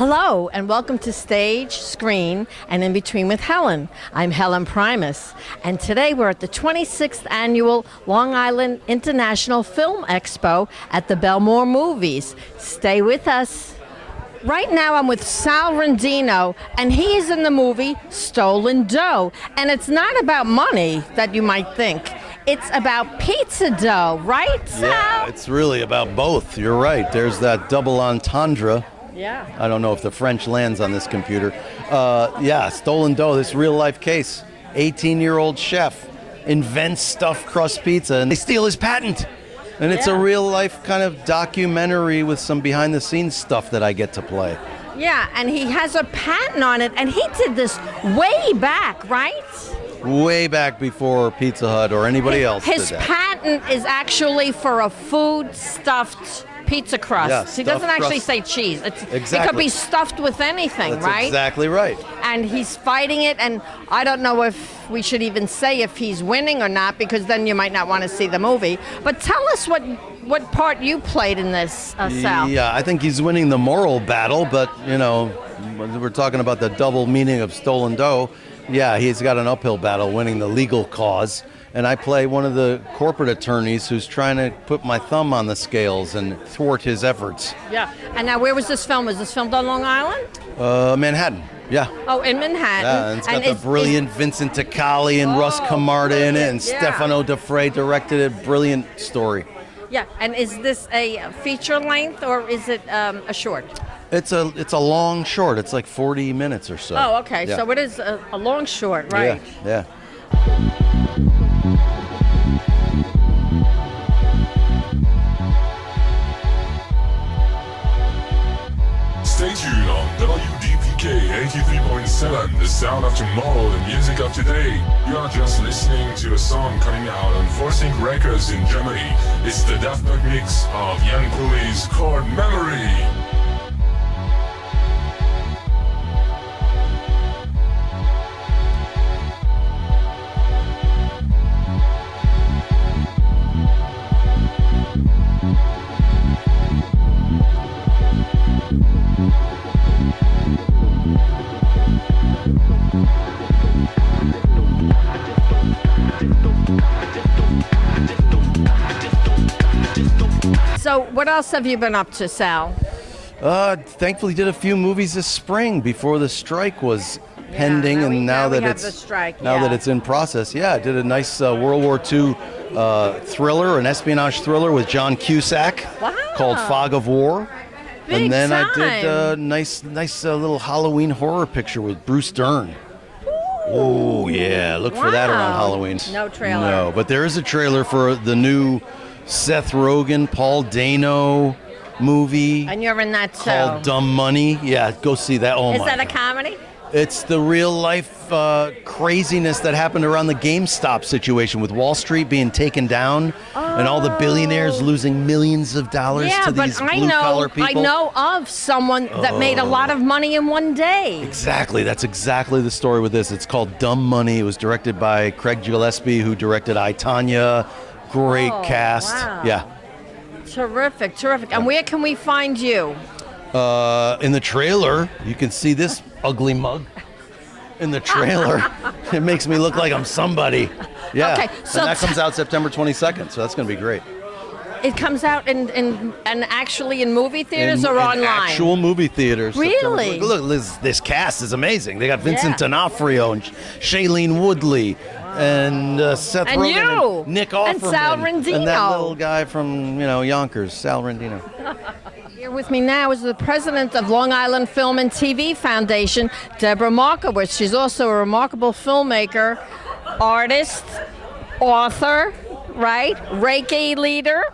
Hello, and welcome to Stage, Screen, and In Between with Helen. I'm HELEN Proimos, and today we're at the 26th Annual Long Island International Film Expo at the Bellmore Movies. Stay with us. Right now I'm with Sal Rendino, and he is in the movie Stolen Dough. And it's not about money that you might think. It's about pizza dough, right, Sal? Yeah, it's really about both. You're right. There's that double entendre. Yeah. I don't know if the French lands on this computer. Stolen Dough, this real-life case. 18-year-old chef invents stuffed crust pizza, and they steal his patent. And it's a real-life kind of documentary with some behind-the-scenes stuff that I get to play. Yeah, and he has a patent on it, and he did this way back, right? Way back before Pizza Hut or anybody else did that. His patent is actually for a food-stuffed pizza crust. Yeah, he doesn't actually crust. say cheese. Exactly. It could be stuffed with anything, That's right? exactly right. And he's fighting it, and I don't know if we should even say if he's winning or not, because then you might not want to see the movie. But tell us what part you played in this, Sal. Yeah, I think he's winning the moral battle, but, you know, when we're talking about the double meaning of Stolen Dough, yeah, he's got an uphill battle winning the legal cause. And I play one of the corporate attorneys who's trying to put my thumb on the scales and thwart his efforts. Yeah. And now, where was this filmed? Was this filmed on Long Island? Manhattan, yeah. Oh, in Manhattan. Yeah, and it's got the brilliant Vincent Ticali and Russ Camarda in it, and Stefano Defray directed it. Brilliant story. Yeah, and is this a feature length or is it a short? It's a long short. It's like 40 minutes or so. Oh, okay. Yeah. So it is a long short, right? Yeah. Stay tuned on WDPK 83.7, the sound of tomorrow, the music of today. You are just listening to a song coming out on Forcing Records in Germany. It's the Daft Punk mix of Young Pulley's Chord Memory. So what else have you been up to, Sal? Thankfully did a few movies this spring before the strike was pending, and now that it's in process. Yeah, I did a nice World War II thriller, an espionage thriller with John Cusack called Fog of War. Big and then time. I did a nice little Halloween horror picture with Bruce Dern. Oh yeah, look for that around Halloween. No trailer. No, but there is a trailer for the new Seth Rogen, Paul Dano movie. And you're in that called Dumb Money. Yeah, go see that. Oh my Is that a God. comedy? It's the real life craziness that happened around the GameStop situation with Wall Street being taken down and all the billionaires losing millions of dollars to these blue-collar people. I know of someone that made a lot of money in one day. Exactly. That's exactly the story with this. It's called Dumb Money. It was directed by Craig Gillespie, who directed I, Tonya. Great cast. Wow. Yeah. Terrific. And where can we find you? In the trailer, you can see this ugly mug. In the trailer, it makes me look like I'm somebody. Yeah. Okay, so and that comes out September 22nd, so that's going to be great. It comes out in actually in movie theaters or in online? Actual movie theaters. Really? Look, this cast is amazing. They got Vincent D'Onofrio and Shailene Woodley. And Seth Rogen and Nick Offerman. And Sal Rendino. And that little guy from, Yonkers, Sal Rendino. Here with me now is the president of Long Island Film and TV Foundation, Debra Markowitz. She's also a remarkable filmmaker, artist, author, right? Reiki leader,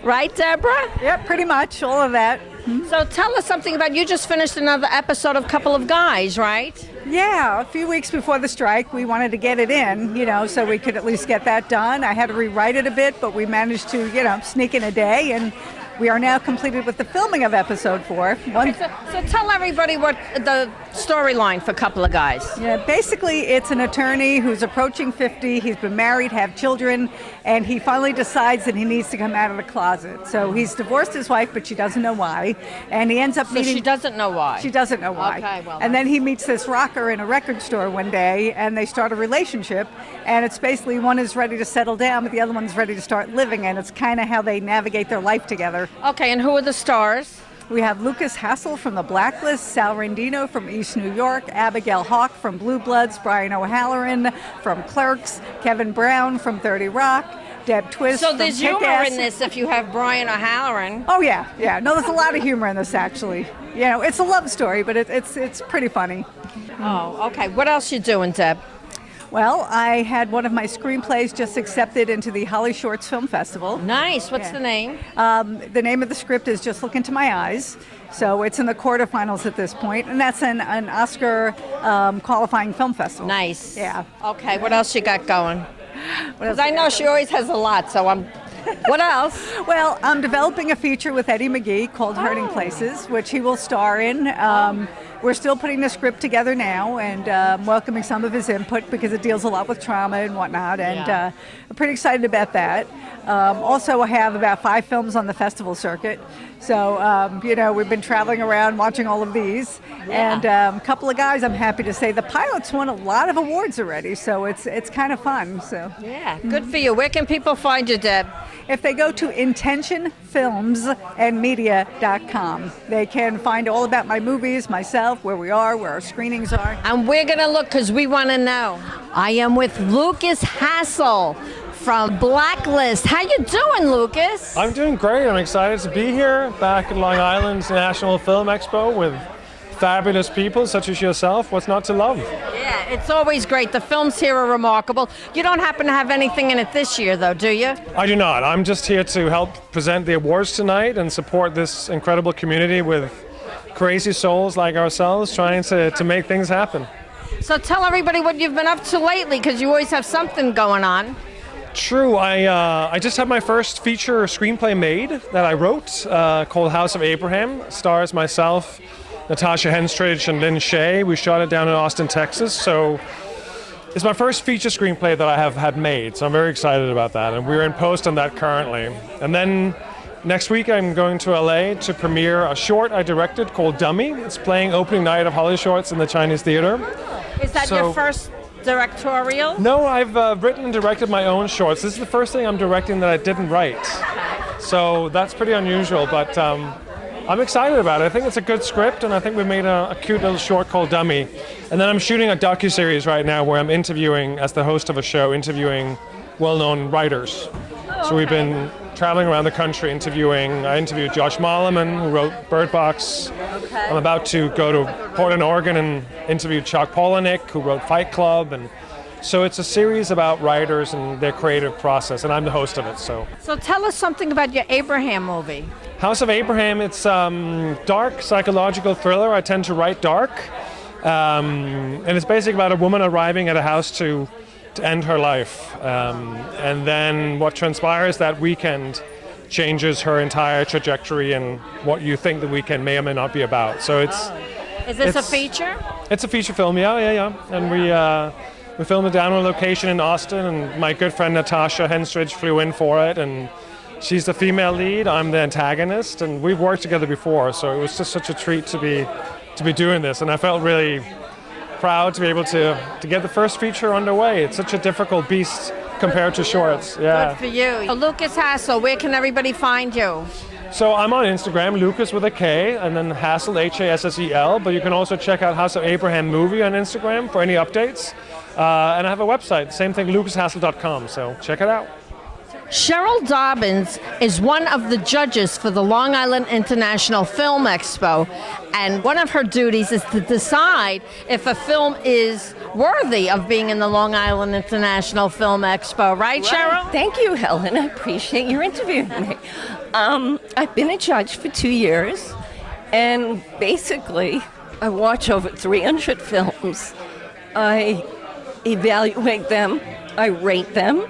right, Debra? Yep, pretty much, all of that. So tell us something about, you just finished another episode of Couple of Guys, right? Yeah, a few weeks before the strike, we wanted to get it in, so we could at least get that done. I had to rewrite it a bit, but we managed to, sneak in a day, and we are now completed with the filming of episode 4. So tell everybody what the storyline for Couple of Guys. Yeah, basically it's an attorney who's approaching 50. He's been married, have children, and he finally decides that he needs to come out of the closet. So he's divorced his wife, but she doesn't know why, and he ends up So meeting... she doesn't know why. She doesn't know why. Okay, well, and then he meets this rocker in a record store one day, and they start a relationship, and it's basically one is ready to settle down, but the other one's ready to start living, and it's kind of how they navigate their life together. Okay, and who are the stars? We have Lukas Hassel from the Blacklist, Sal Rendino from East New York, Abigail Hawke from Blue Bloods, Brian O'Halloran from Clerks, Kevin Brown from 30 Rock, Deb Twist So from there's humor Kick-Ass. in this if you have Brian O'Halloran. Oh yeah. No, there's a lot of humor in this actually. You know, it's a love story, but it's pretty funny. Oh, okay. What else you doing, Deb? Well, I had one of my screenplays just accepted into the Holly Shorts Film Festival. Nice. What's the name? The name of the script is Just Look Into My Eyes. So it's in the quarterfinals at this point, and that's an Oscar qualifying film festival. Nice. Yeah. Okay, what else you got going? Because I know she always has a lot, so I'm... What else? Well, I'm developing a feature with Eddie McGee called Hurting Places, which he will star in. We're still putting the script together now and welcoming some of his input because it deals a lot with trauma and whatnot, and I'm pretty excited about that. Also, I have about 5 films on the festival circuit. So, we've been traveling around watching all of these. Yeah. And a couple of guys, I'm happy to say, the pilots won a lot of awards already, so it's kind of fun. So Yeah, good for you. Where can people find you, Deb? if they go to intentionfilmsandmedia.com, they can find all about my movies, myself, where we are, where our screenings are. And we're going to look because we want to know. I am with Lukas Hassel from Blacklist. How you doing, Lukas? I'm doing great. I'm excited to be here back at Long Island's National Film Expo with fabulous people such as yourself. What's not to love? Yeah, it's always great. The films here are remarkable. You don't happen to have anything in it this year, though, do you? I do not. I'm just here to help present the awards tonight and support this incredible community with crazy souls like ourselves trying to make things happen. So tell everybody what you've been up to lately, because you always have something going on. True. I just had my first feature screenplay made that I wrote called House of Abraham. Stars myself, Natasha Henstridge, and Lynn Shea. We shot it down in Austin, Texas. So it's my first feature screenplay that I have had made. So I'm very excited about that. And we're in post on that currently. And then next week I'm going to LA to premiere a short I directed called Dummy. It's playing opening night of Holly Shorts in the Chinese Theater. Is that your first directorial? No, I've written and directed my own shorts. This is the first thing I'm directing that I didn't write. So that's pretty unusual, but I'm excited about it. I think it's a good script, and I think we made a cute little short called Dummy. And then I'm shooting a docuseries right now where I'm interviewing, as the host of a show, interviewing well-known writers. So we've been traveling around the country interviewing. I interviewed Josh Mallerman, who wrote Bird Box. Okay. I'm about to go to Portland, Oregon, and interview Chuck Palahniuk, who wrote Fight Club. And so it's a series about writers and their creative process, and I'm the host of it. So tell us something about your Abraham movie. House of Abraham, it's dark psychological thriller. I tend to write dark. And it's basically about a woman arriving at a house to end her life. And then what transpires that weekend changes her entire trajectory and what you think the weekend may or may not be about. So it's... Is this a feature? It's a feature film, yeah. And we filmed it down on location in Austin, and my good friend Natasha Henstridge flew in for it, and she's the female lead, I'm the antagonist, and we've worked together before, so it was just such a treat to be doing this, and I felt really proud to be able to get the first feature underway. It's such a difficult beast compared to shorts. Yeah. Good for you. Lukas Hassel, where can everybody find you? So I'm on Instagram, Lukas with a K, and then Hassel, Hassel, but you can also check out House of Abraham movie on Instagram for any updates. And I have a website, same thing, lukashassel.com, so check it out. Cheryl Dobbins is one of the judges for the Long Island International Film Expo, and one of her duties is to decide if a film is worthy of being in the Long Island International Film Expo. Right, Cheryl? Thank you, Helen. I appreciate your interviewing me. I've been a judge for 2 years, and basically I watch over 300 films. I evaluate them, I rate them,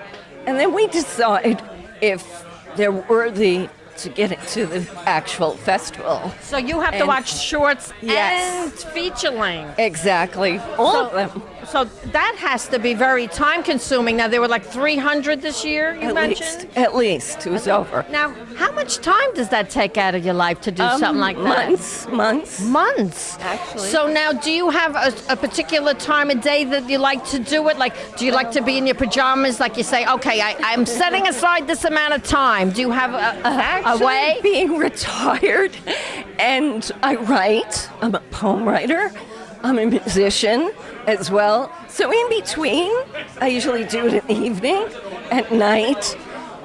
and then we decide if they're worthy to get into the actual festival. So you have to watch shorts Yes. and feature length. Exactly, all of them. So that has to be very time consuming. Now, there were like 300 this year, you mentioned? At least. It was over. Now, how much time does that take out of your life to do something like that? Months. Actually. So now, do you have a particular time of day that you like to do it? Like, do you like to be in your pajamas? Like you say, okay, I'm setting aside this amount of time. Do you have a way? Being retired, and I write. I'm a poem writer. I'm a musician as well. So in between, I usually do it in the evening, at night,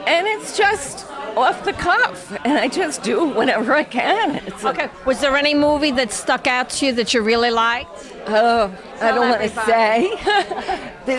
and it's just off the cuff, and I just do whenever I can. Okay. Was there any movie that stuck out to you that you really liked? Oh, I don't want to say.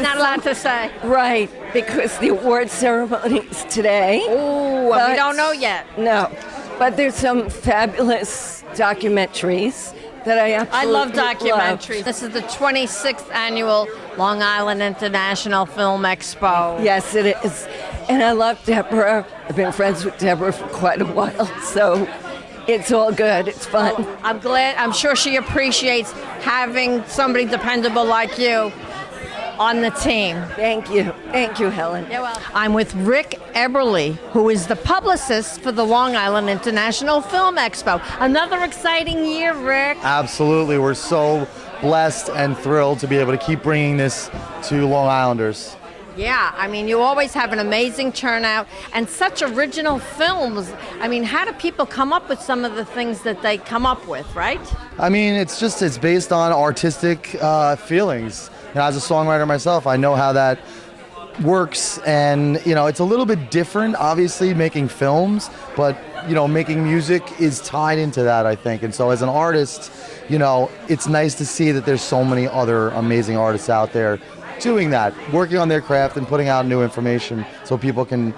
Not allowed to say. Right, because the award ceremony is today. Oh, we don't know yet. No, but there's some fabulous documentaries that I absolutely love documentaries. love. This is the 26th annual Long Island International Film Expo. Yes, it is. And I love Debra. I've been friends with Debra for quite a while, so it's all good. It's fun. I'm glad. I'm sure she appreciates having somebody dependable like you on the team. Thank you. Thank you, Helen. You're welcome. I'm with Rick Eberle, who is the publicist for the Long Island International Film Expo. Another exciting year, Rick. Absolutely. We're so blessed and thrilled to be able to keep bringing this to Long Islanders. Yeah, I mean, you always have an amazing turnout and such original films. I mean, how do people come up with some of the things that they come up with, right? I mean, it's based on artistic feelings. And as a songwriter myself, I know how that works, and it's a little bit different, obviously, making films, but making music is tied into that, I think. And so as an artist, it's nice to see that there's so many other amazing artists out there doing that, working on their craft and putting out new information so people can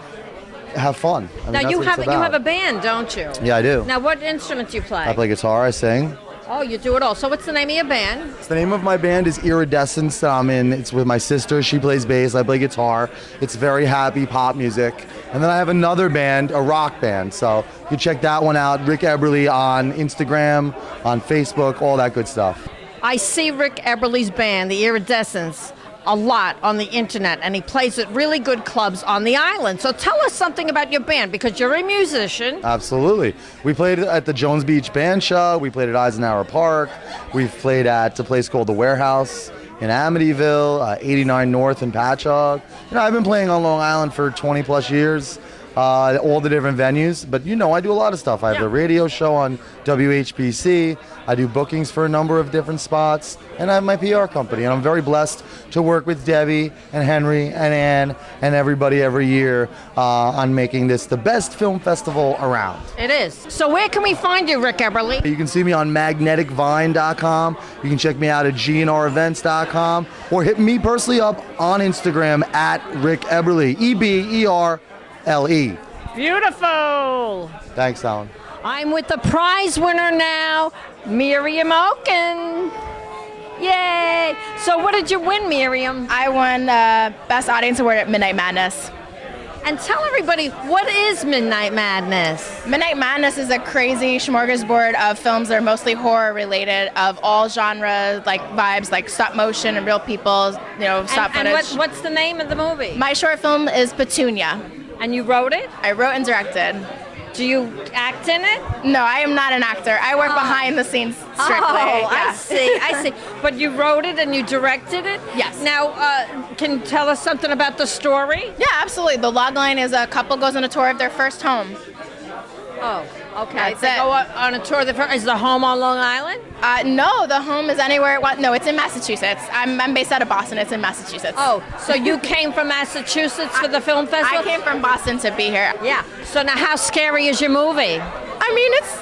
have fun. I mean, now you that's what it's have about. a band, don't you? Yeah, I do. Now, what instrument do you play? I play guitar, I sing. Oh, you do it all. So what's the name of your band? The name of my band is Iridescence that I'm in. It's with my sister. She plays bass. I play guitar. It's very happy pop music. And then I have another band, a rock band. So you can check that one out. Rick Eberle on Instagram, on Facebook, all that good stuff. I see Rick Eberle's band, the Iridescence, a lot on the internet, and he plays at really good clubs on the island. So tell us something about your band, because you're a musician. Absolutely. We played at the Jones Beach Band Show. We played at Eisenhower Park. We've played at a place called The Warehouse in Amityville, 89 North in Patchogue. I've been playing on Long Island for 20 plus years. All the different venues, but I do a lot of stuff. I have the radio show on WHBC. I do bookings for a number of different spots, and I have my PR company. And I'm very blessed to work with Debbie and Henry and Ann and everybody every year on making this the best film festival around. It is. So where can we find you, Rick Eberle? You can see me on magneticvine.com. You can check me out at gnrevents.com, or hit me personally up on Instagram at Rick Eberle, EBERLE. Beautiful. Thanks, Alan. I'm with the prize winner now, Miriam Olken. Yay! So what did you win, Miriam? I won Best Audience Award at Midnight Madness. And tell everybody, what is Midnight Madness? Midnight Madness is a crazy smorgasbord of films that are mostly horror related, of all genres, like vibes, like stop motion and real people, stop footage. And what's the name of the movie? My short film is Petunia. And you wrote it? I wrote and directed. Do you act in it? No, I am not an actor. I work behind the scenes strictly. Oh, yeah. I see. But you wrote it and you directed it? Yes. Now, can you tell us something about the story? Yeah, absolutely. The logline is a couple goes on a tour of their first home. Oh, okay. That's They it. go on a tour of is the home on Long Island? No, the home is anywhere. No, it's in Massachusetts. I'm based out of Boston. It's in Massachusetts. Oh, so you came from Massachusetts for the film festival? I came from Boston to be here. Yeah. So now, how scary is your movie? I mean, it's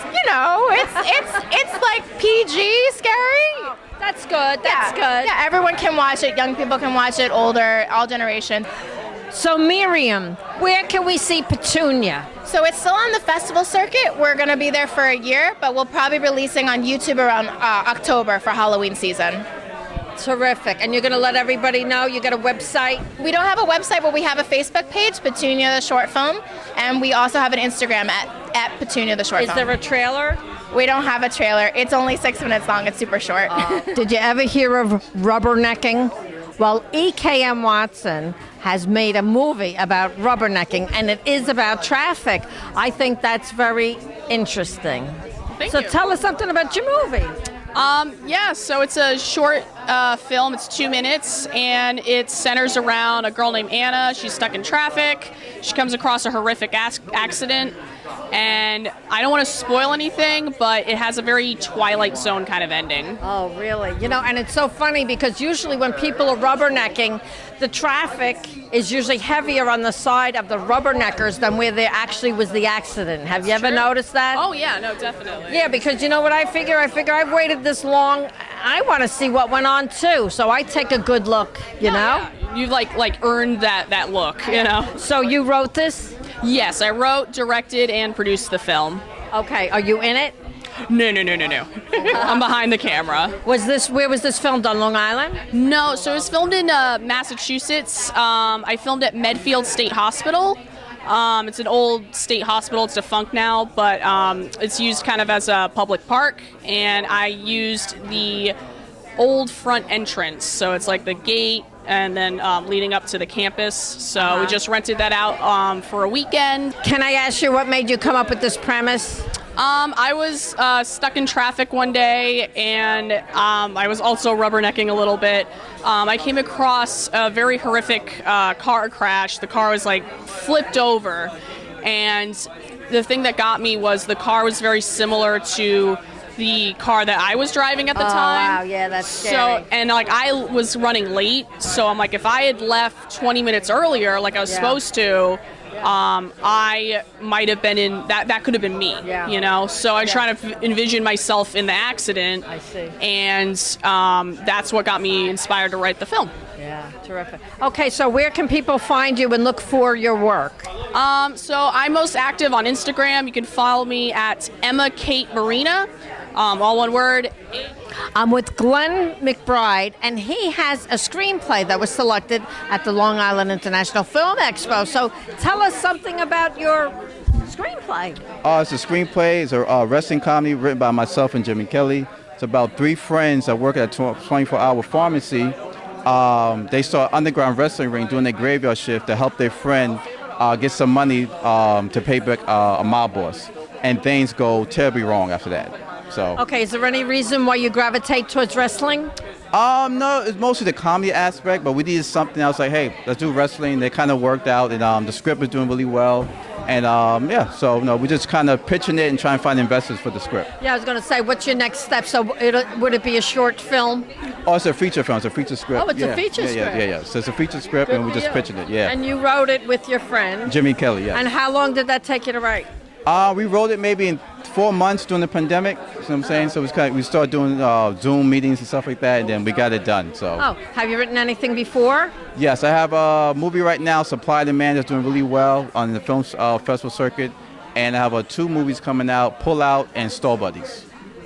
like PG scary. That's good. That's good. Yeah, everyone can watch it. Young people can watch it. Older, all generation. So Miriam, where can we see Petunia? So it's still on the festival circuit. We're going to be there for a year, but we'll probably be releasing on YouTube around October for Halloween season. Terrific. And you're going to let everybody know? You got a website? We don't have a website, but we have a Facebook page, Petunia the Short Film, and we also have an Instagram at Petunia the Short Film. Is there a trailer? We don't have a trailer. It's only 6 minutes long. It's super short. Did you ever hear of rubbernecking? Well, E.K.M. Watson has made a movie about rubbernecking, and it is about traffic. I think that's very interesting. Thank so you. tell us something about your movie. Yeah, so it's a short film. It's 2 minutes, and it centers around a girl named Anna. She's stuck in traffic. She comes across a horrific accident, and I don't want to spoil anything, but it has a very Twilight Zone kind of ending. Oh, really? You know, and it's so funny because usually when people are rubbernecking, the traffic is usually heavier on the side of the rubberneckers than where there actually was the accident. Have you ever noticed that? Oh, yeah, no, definitely. Yeah, because you know what I figure? I figure I've waited this long. I want to see what went on too, so I take a good look, you know? Yeah. You like earned that look, you know? So you wrote this? Yes, I wrote, directed, and produced the film. Okay, are you in it? No. I'm behind the camera. Where was this filmed, on Long Island? No, so it was filmed in Massachusetts. I filmed at Medfield State Hospital. It's an old state hospital. It's defunct now, but it's used kind of as a public park. And I used the old front entrance. So it's like the gate and then leading up to the campus. So we just rented that out for a weekend. Can I ask you what made you come up with this premise? I was stuck in traffic one day, and I was also rubbernecking a little bit. I came across a very horrific car crash. The car was like flipped over, and the thing that got me was the car was very similar to the car that I was driving at the time. Wow, yeah, that's scary. So, and like I was running late, so I'm like, if I had left 20 minutes earlier, like I was supposed to, I might have been in that could have been me, you know. So I try to envision myself in the accident. I see. And that's what got me inspired to write the film. Yeah, terrific. Okay, so where can people find you and look for your work? So I'm most active on Instagram. You can follow me at Kate Marina, all one word. I'm with Glenn McBride, and he has a screenplay that was selected at the Long Island International Film Expo. So tell us something about your screenplay. It's a screenplay. It's a wrestling comedy written by myself and Jimmy Kelly. It's about three friends that work at a 24-hour pharmacy. They start underground wrestling ring doing their graveyard shift to help their friend get some money to pay back a mob boss. And things go terribly wrong after that. So. Okay, is there any reason why you gravitate towards wrestling? No, it's mostly the comedy aspect, but we needed something else like, hey, let's do wrestling. They kind of worked out, and the script is doing really well. And so we're just kind of pitching it and trying to find investors for the script. Yeah, I was going to say, what's your next step? So would it be a short film? Oh, it's a feature film. It's a feature script. Oh, it's a feature script. Yeah. So it's a feature script, and we're just pitching it, And you wrote it with your friend? Jimmy Kelly, yes. And how long did that take you to write? We wrote it maybe in 4 months during the pandemic. You know what I'm saying? So we started doing Zoom meetings and stuff like that, and then we got it done. So. Oh, have you written anything before? Yes, I have a movie right now, Supply and Demand, that's doing really well on the film festival circuit, and I have 2 movies coming out, Pull Out and Stall Buddies.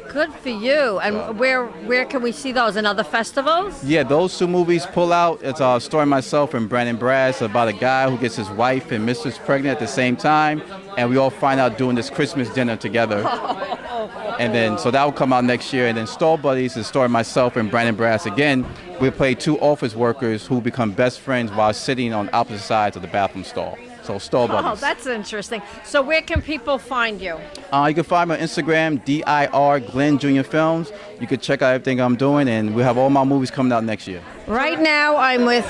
Good for you. And where can we see those? In other festivals? Yeah, those 2 movies, Pull Out, it's a story myself and Brandon Brass about a guy who gets his wife and mistress pregnant at the same time, and we all find out doing this Christmas dinner together. And then, so that will come out next year. And then Stall Buddies is a story myself and Brandon Brass. Again, we play 2 office workers who become best friends while sitting on opposite sides of the bathroom stall. So Stall Buddies. Oh, that's interesting. So where can people find you? You can find me on Instagram, DIR Glenn Jr. Films. You can check out everything I'm doing, and we have all my movies coming out next year. Right now I'm with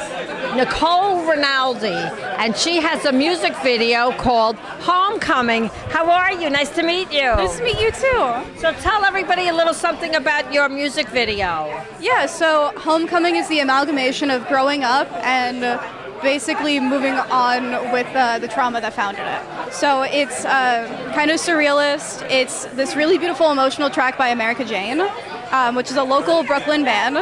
Nicole Rinaldi, and she has a music video called Homecoming. How are you? Nice to meet you. Nice to meet you too. So tell everybody a little something about your music video. Yeah, so Homecoming is the amalgamation of growing up and basically moving on with the trauma that founded it. So it's kind of surrealist. It's this really beautiful emotional track by America Jane, which is a local Brooklyn band.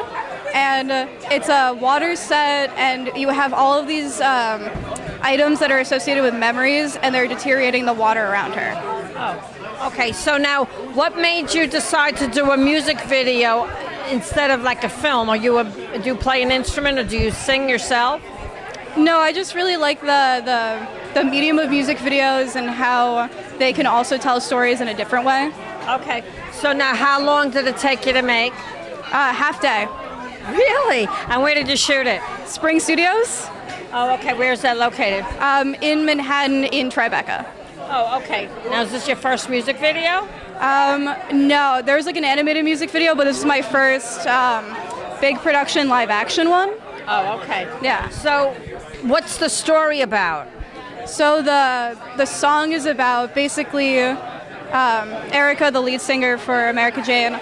And it's a water set, and you have all of these items that are associated with memories, and they're deteriorating the water around her. Oh, okay. So now, what made you decide to do a music video instead of like a film? Do you play an instrument, or do you sing yourself? No, I just really like the medium of music videos and how they can also tell stories in a different way. Okay. So now, how long did it take you to make? Half day. Really? And where did you shoot it? Spring Studios, Oh, okay. Where's that located? in Manhattan, in Tribeca. Oh, okay. Now, is this your first music video? No, there's like an animated music video, but this is my first big production live action one. Oh, okay. Yeah. So, what's the story about? So the song is about basically Erica, the lead singer for America Jane,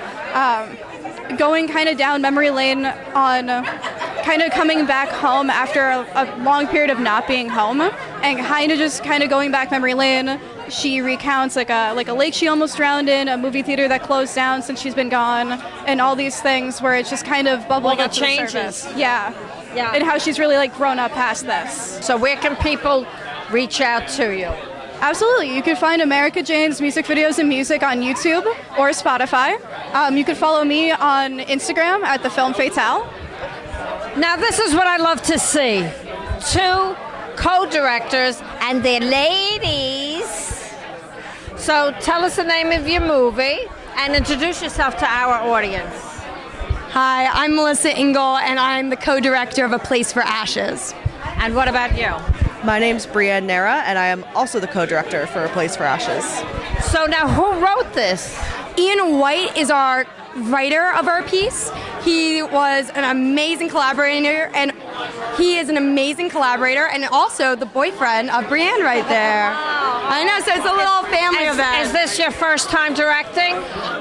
going kind of down memory lane on kind of coming back home after a long period of not being home, and kind of going back memory lane. She recounts like a lake she almost drowned in, a movie theater that closed down since she's been gone, and all these things where it's just kind of bubbling All up the to the changes. surface. Yeah. Yeah. And how she's really like grown up past this. So, where can people reach out to you? Absolutely. You can find America Jane's music videos and music on YouTube or Spotify. You can follow me on Instagram at The Film Fatale. Now, this is what I love to see. Two co-directors and their ladies. So tell us the name of your movie and introduce yourself to our audience. Hi, I'm Melissa Ingle, and I'm the co-director of A Place for Ashes. And what about you? My name's Brianne Neira, and I am also the co-director for A Place for Ashes. So now, who wrote this? Ian White is our writer of our piece. He was an amazing collaborator, and also the boyfriend of Brianne right there. I know, so it's a little family event. Is this your first time directing?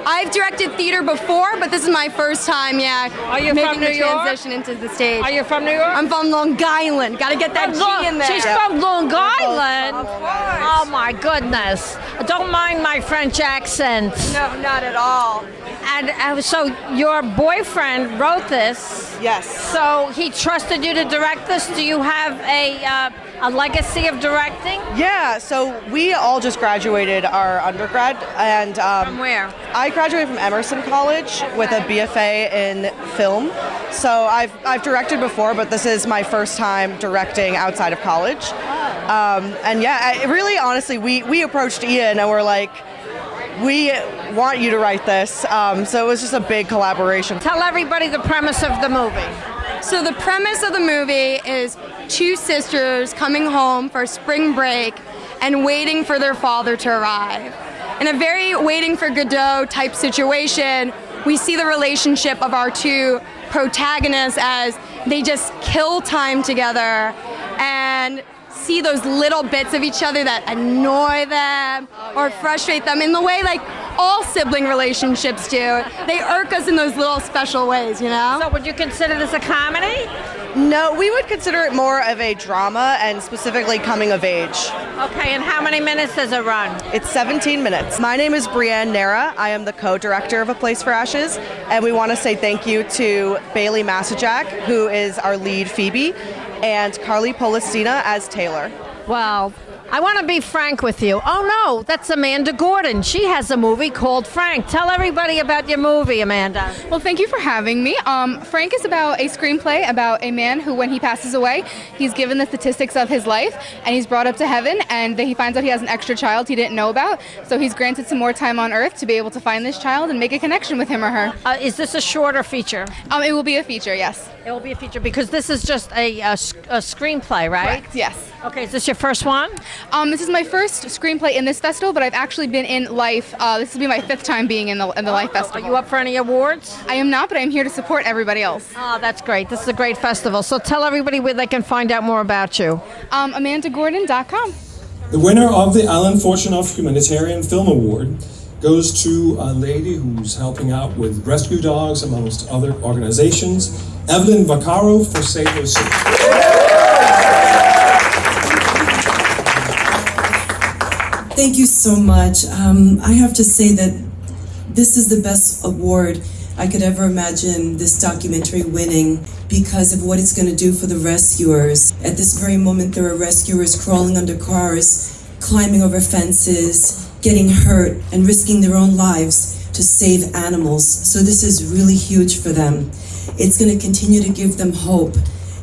I've directed theater before, but this is my first time, Are you making from New the York? transition into the stage. Are you from New York? I'm from Long Island. Got to get that G in there. She's from Long Island. Oh my goodness! Don't mind my French accent. No, not at all. And so your boyfriend wrote this. Yes. So he trusted you to direct this. Do you have a legacy of directing? Yeah, so we all just graduated our undergrad, and From where? I graduated from Emerson College with a BFA in film. So I've directed before, but this is my first time directing outside of college. And yeah, really, honestly, we approached Ian and we're like, we want you to write this. So it was just a big collaboration. Tell everybody the premise of the movie. So the premise of the movie is two sisters coming home for spring break and waiting for their father to arrive. In a very waiting for Godot type situation, we see the relationship of our two protagonists as they just kill time together and see those little bits of each other that annoy them or frustrate them in the way like all sibling relationships do. They irk us in those little special ways, you know? So would you consider this a comedy? No, we would consider it more of a drama and specifically coming of age. Okay, and how many minutes does it run? It's 17 minutes. My name is Brianne Neira. I am the co-director of A Place for Ashes, and we want to say thank you to Bailey Massajak, who is our lead Phoebe, and Carly Polestina as Taylor. Well, I want to be frank with you. Oh no, that's Amanda Gordon. She has a movie called Frank. Tell everybody about your movie, Amanda. Well, thank you for having me. Frank is about a screenplay about a man who, when he passes away, he's given the statistics of his life, and he's brought up to heaven, and then he finds out he has an extra child he didn't know about, so he's granted some more time on earth to be able to find this child and make a connection with him or her. Is this a shorter feature? It will be a feature, yes. It will be a feature because this is just a screenplay, right? Correct, yes. Okay, is this your first one? This is my first screenplay in this festival, but I've actually been in Life. This will be my 5th time being in the Life Festival. Are you up for any awards? I am not, but I'm here to support everybody else. Oh, that's great. This is a great festival. So tell everybody where they can find out more about you. AmandaGordon.com. The winner of the Alan Fortunoff Humanitarian Film Award goes to a lady who's helping out with rescue dogs amongst other organizations, Evelyn Vaccaro for Satos Sake. Thank you so much. I have to say that this is the best award I could ever imagine this documentary winning because of what it's going to do for the rescuers. At this very moment, there are rescuers crawling under cars, climbing over fences, getting hurt, and risking their own lives to save animals. So this is really huge for them. It's going to continue to give them hope.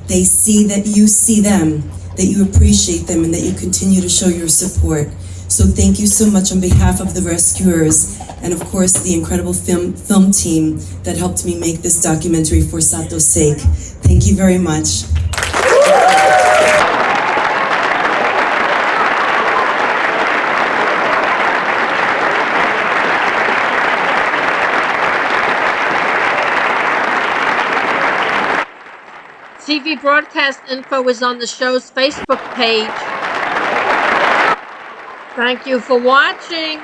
They see that you see them, that you appreciate them, and that you continue to show your support. So thank you so much on behalf of the rescuers and of course the incredible film team that helped me make this documentary for Satos Sake. Thank you very much. TV broadcast info is on the show's Facebook page. Thank you for watching.